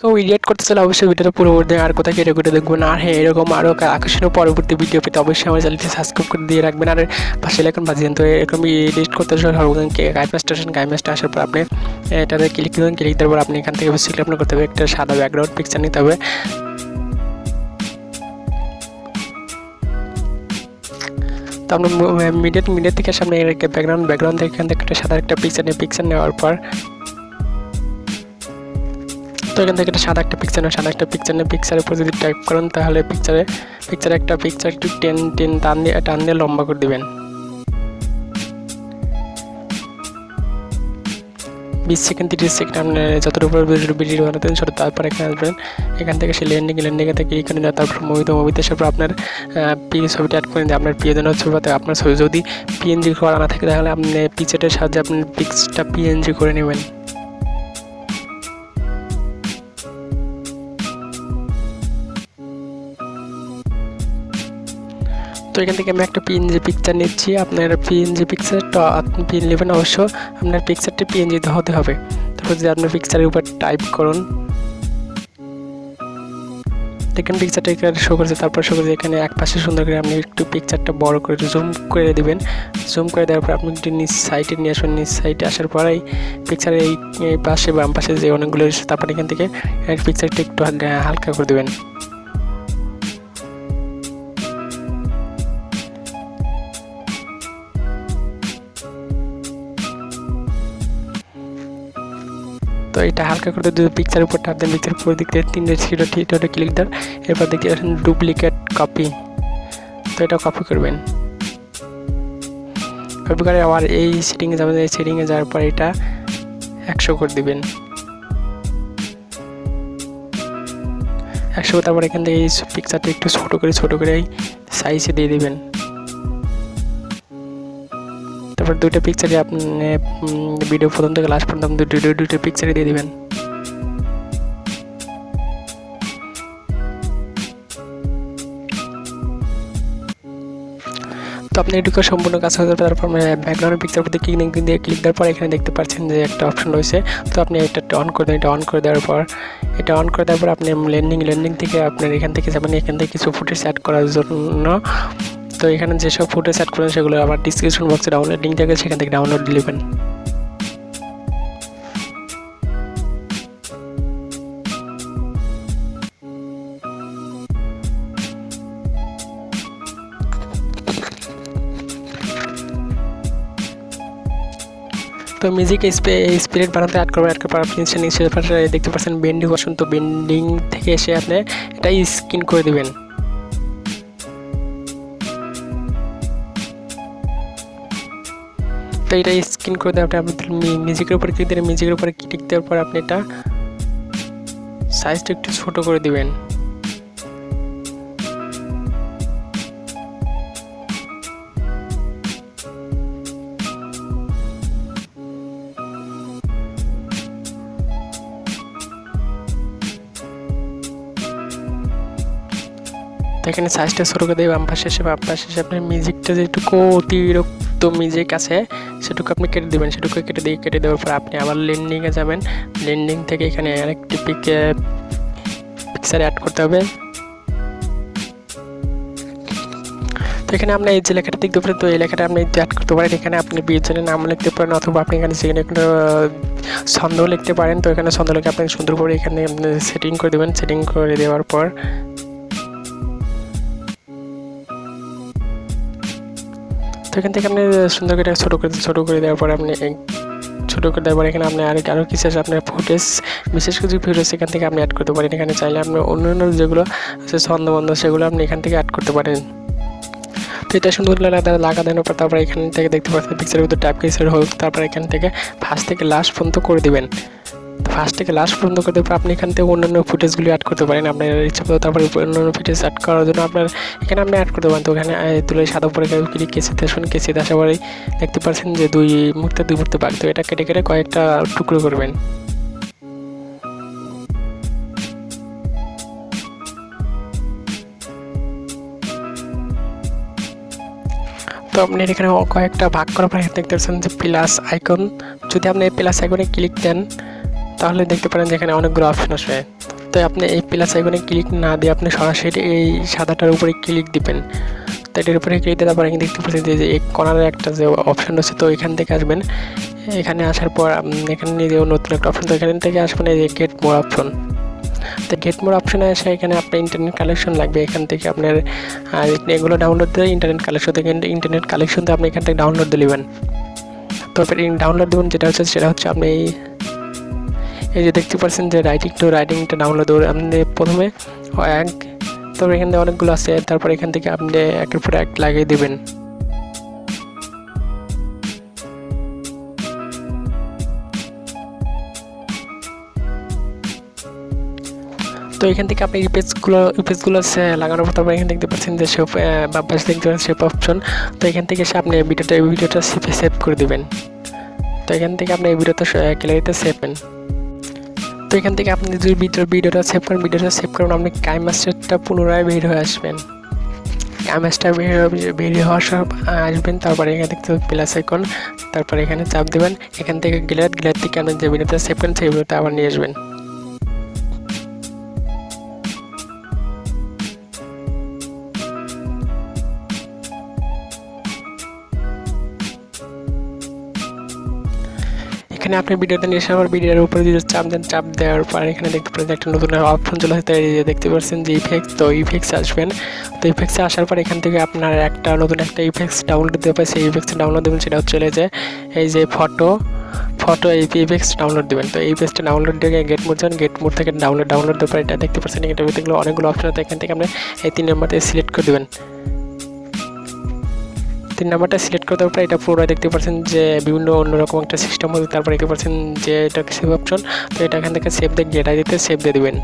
Edit করতে চাইলে অবশ্যই ভিডিওটা পুরোপুরি আর কোথাও কেটে কেটে দেখবেন। আর হ্যাঁ, এরকম আরও আকর্ষণীয় পরবর্তী ভিডিও পেতে অবশ্যই আমার চ্যানেলটি সাবস্ক্রাইব করে দিয়ে রাখবেন আর পাশে এখন বাজিয়ে। তো এরকম এডিট করতে সর্বপ্রথম কাইমাস্টার আসার পর আপনি এটাতে ক্লিক দেবেন। ক্লিক দেওয়ার পর আপনি এখান থেকে অবশ্যই আপনার করতে হবে একটা সাদা ব্যাকগ্রাউন্ড পিকচার নিতে হবে। তো আমরা মিডিয়া থেকে সামনে ব্যাকগ্রাউন্ড থেকে এখান থেকে একটা সাদা একটা পিকচার নেওয়ার পর তো এখান থেকে একটা সাদা একটা পিকচার নিয়ে পিকচারের উপর যদি টাইপ করেন তাহলে পিকচার একটু টান দিয়ে লম্বা করে দিবেন। 20 সেকেন্ড 30 সেকেন্ড আপনি যতটুকু ভিডিও বানাতেন ছোটো। তারপর এখানে আসবেন, এখান থেকে সেই ল্যান্ডিংয়ে থেকে এখানে তারপর মুভিতে আসার পর আপনার ছবিটা অ্যাড করে দিন। আপনার প্রিয়জনের ছবিতে আপনার ছবি যদি পিএনজি করা না থাকে তাহলে আপনি পিকচারের সাহায্যে আপনি পিকসটা পিএনজি করে নেবেন। তো এখান থেকে আমি একটা পিএনজি পিকচার নিচ্ছি। আপনার পিএনজি পিকচারটা আপনি নেবেন, অবশ্য আপনার পিকচারটি পিএনজি হতে হবে। তারপর যদি আপনার পিকচারের উপর টাইপ করুন, দেখেন পিকচারটা এখানে শো করছে। তারপর শো করছে এখানে এক পাশে সুন্দর করে আপনি একটু পিকচারটা বড় করে জুম করে দিবেন। জুম করে দেওয়ার পর আপনি একটু নিচ সাইডে নিয়ে আসবেন। নিচ সাইডে আসার পরেই পিকচারের এই পাশে বাম পাশে যে অনেকগুলো রয়েছে তারপর এখান থেকে পিকচারটা একটু হালকা করে দেবেন। তো এটা হালকা করে যদি পিকচারের উপর টাপ দেন, পিকচারের উপর দিক থেকে 3 ছিটটা ক্লিক দেন। এরপর দেখতে পাচ্ছেন ডুপ্লিকেট কপি। তো এটা কপি করবেন। কপি করে আবার এই সেটিংয়ে যাবেন। এই সেটিংয়ে যাওয়ার পর এটা 100 করে দিবেন। 100 তারপর এখান থেকে এই পিকচারটা একটু ছোট করে এই সাইজে দিয়ে দিবেন। তারপর দুটো পিকচারে আপনি ভিডিও প্রথম থেকে লাস্ট পর্যন্ত দুটো পিকচারে দিয়ে দিবেন। তো আপনি এটুকু সম্পূর্ণ কাজ হয়ে যাবে। তারপর ব্যাকগ্রাউন্ড পিকচার প্রতি ক্লিক দেওয়ার পর এখানে দেখতে পাচ্ছেন যে একটা অপশন রয়েছে। তো আপনি এটা অন করে দেন। এটা অন করে দেওয়ার পর আপনি ল্যান্ডিং থেকে আপনার এখান থেকে যাবেন। এখান থেকে কিছু ফুটেজ অ্যাড করার জন্য তো এখানে যেসব ফুটেজ অ্যাড করেন সেগুলো আবার ডিসক্রিপশন বক্সে ডাউনলোড লিঙ্ক থাকে, সেখান থেকে ডাউনলোড নেবেন। তো মিউজিক স্পিরিট বানাতে অ্যাড করার পর আপনি নিচে দেখতে পাচ্ছেন বেন্ডিং অপশন। তো বেন্ডিং থেকে এসে আপনি এটা স্ক্রিন করে দেবেন। তো এটা স্ক্রিন করে দেওয়ার পর আপনি মিউজিকের উপর ক্লিক দেবেন। মিউজিকের উপরে ক্লিক দেওয়ার পর আপনি এটা সাইজটা একটু ছোট করে দিবেন। তো এখানে সাইজটা ছোট করে দিয়ে বাম পাশে এসে আপনার মিউজিকটা যেটুকু অতিরিক্ত মিউজিক আছে সেটুকু আপনি কেটে দেবেন। সেটুকু কেটে দেওয়ার পর আপনি আবার ল্যান্ডিংয়ে যাবেন। ল্যান্ডিং থেকে এখানে আরেকটি পিকচার অ্যাড করতে হবে। তো এখানে আপনি এই যে লেখাটা দেখতে পারেন, তো এই লেখাটা আপনি অ্যাড করতে পারেন। এখানে আপনি বিয়ের নাম লিখতে পারেন অথবা আপনি এখানে সেখানে একটা ছন্দ লিখতে পারেন। তো এখানে ছন্দ লিখে আপনি সুন্দর করে এখানে সেটিং করে দেবেন। সেটিং করে দেওয়ার পর তো এখান থেকে আপনি সুন্দর করে ছোটো করে দেওয়ার পর আপনি এখানে আপনি আরও কিছু আছে আপনার ফুটেজ, বিশেষ কিছু ফুটেজ এখান থেকে আপনি অ্যাড করতে পারেন। এখানে চাইলে আপনি অন্যান্য যেগুলো আছে ছন্দবন্ধ সেগুলো আপনি এখান থেকে অ্যাড করতে পারেন। তো এটা সুন্দর লাগা দেওয়ার পর তারপর এখান থেকে দেখতে পাচ্ছেন পিকচারের ভিতরে টাইপ পিকচার হোক। তারপর এখান থেকে ফার্স্ট থেকে লাস্ট পর্যন্ত করে দেবেন। ফার্স্ট থেকে লাস্ট পর্যন্ত করতে পারেন। আপনি এখান থেকে অন্যান্য ফুটেজগুলি অ্যাড করতে পারেন আপনার ইচ্ছা মতো। তারপরে অন্যান্য ফুটেজ অ্যাড করার জন্য আপনার এখানে আপনি অ্যাড করতে পারেন। তো এখানে তুলে সাদা উপরে ক্লিক কেসিতে আসুন। কেসিতে আসার পরেই দেখতে পাচ্ছেন যে দুই মুহূর্তে বাকি। তো এটা কেটে কয়েকটা টুকরো করবেন। তো আপনি এখানে কয়েকটা ভাগ করার পর দেখতে পাচ্ছেন যে প্লাস আইকন। যদি আপনি প্লাস আইকনে ক্লিক দেন তাহলে দেখতে পারেন যেখানে অনেকগুলো অপশন আসবে। তো আপনি এই প্লাস আইকনে ক্লিক না দিয়ে আপনি সরাসরি এই সাদাটার উপরে ক্লিক দিবেন। তো এটার উপরে ক্লিক দেওয়ার পরে দেখতে পাচ্ছেন যে এই কর্নারে একটা যে অপশন আছে, তো এখান থেকে আসবেন। এখানে আসার পর এখানে নিজেও নতুন একটা অপশন, তো এখান থেকে আসবেন এই যে গেট মোর অপশন। তো গেট মোর অপশনে এসে এখানে আপনার ইন্টারনেট কালেকশন লাগবে। এখান থেকে আপনার এগুলো ডাউনলোড দিয়ে ইন্টারনেট কালেকশন থেকে ইন্টারনেট কালেকশন দিয়ে আপনি এখান থেকে ডাউনলোড দিয়ে নেবেন। তো ডাউনলোড দেবেন সেটা হচ্ছে আপনি এই যে দেখতে পাচ্ছেন যে রাইটিংটা ডাউনলোড দেবেন আপনি প্রথমে তারপর এখান থেকে অনেকগুলো আছে, তারপর এখান থেকে আপনি একের পর এক লাগিয়ে দেবেন। তো এখান থেকে আপনি ইমেজগুলো লাগানোর পর তারপর এখানে দেখতে পাচ্ছেন যে শেপ বা পাশে দেখতে পাচ্ছেন শেপ অপশন। তো এখান থেকে এসে আপনি ভিডিওটা সেভ করে দেবেন। তো এখান থেকে আপনি এই গ্যালারিতে সেভেন। তো এখান থেকে আপনি যদি ভিডিওটা সেভ করেন আপনি কাইমাস্টারটা পুনরায় বের হয়ে আসবেন। কাইমাস্টার বের হওয়ার আসবেন, তারপরে এখানে দেখতে প্লাস আইকন, তারপরে এখানে চাপ দেবেন। এখান থেকে গ্যালারি থেকে আপনি যে ভিডিওটা সেভ করেন সেই ভিডিওটা আবার নিয়ে আসবেন। এখানে আপনি ভিডিওতে নিয়ে এসে আবার ভিডিওর উপরে যদি চাপ দেওয়ার পর এখানে দেখতে পাচ্ছেন একটা নতুন অপশন চলে আসছে, দেখতে পাচ্ছেন যে ইফেক্ট। তো ইফেক্টস আসবেন। তো ইফেক্টসে আসার পর এখান থেকে আপনার নতুন একটা ইফেক্টস ডাউনলোড দিতে পারে, সেই ইফেক্টস ডাউনলোড দেবেন। সেটা হচ্ছে এই যে ফটো এই ইফেক্টস ডাউনলোড দেবেন। তো এই ইফেক্টসটা ডাউনলোড দিয়ে গেট মোড যান, গেট মোড থেকে ডাউনলোড দেওয়ার পর এটা দেখতে পাচ্ছেন এটার ভিতরে অনেকগুলো অপশন আছে। এখান থেকে আপনি এই 3 নাম্বারটা সিলেক্ট করে দেবেন। 3 নাম্বারটা সিলেক্ট করে দেওয়ার পর এটা পুরো দেখতে পাচ্ছেন যে বিভিন্ন অন্যরকম একটা সিস্টেম হবে। তারপর দেখতে পাচ্ছেন যে এটা সেভ অপশন। তো এটা এখান থেকে সেভ দিয়ে গ্যালারিতে সেভ দিয়ে দেবেন।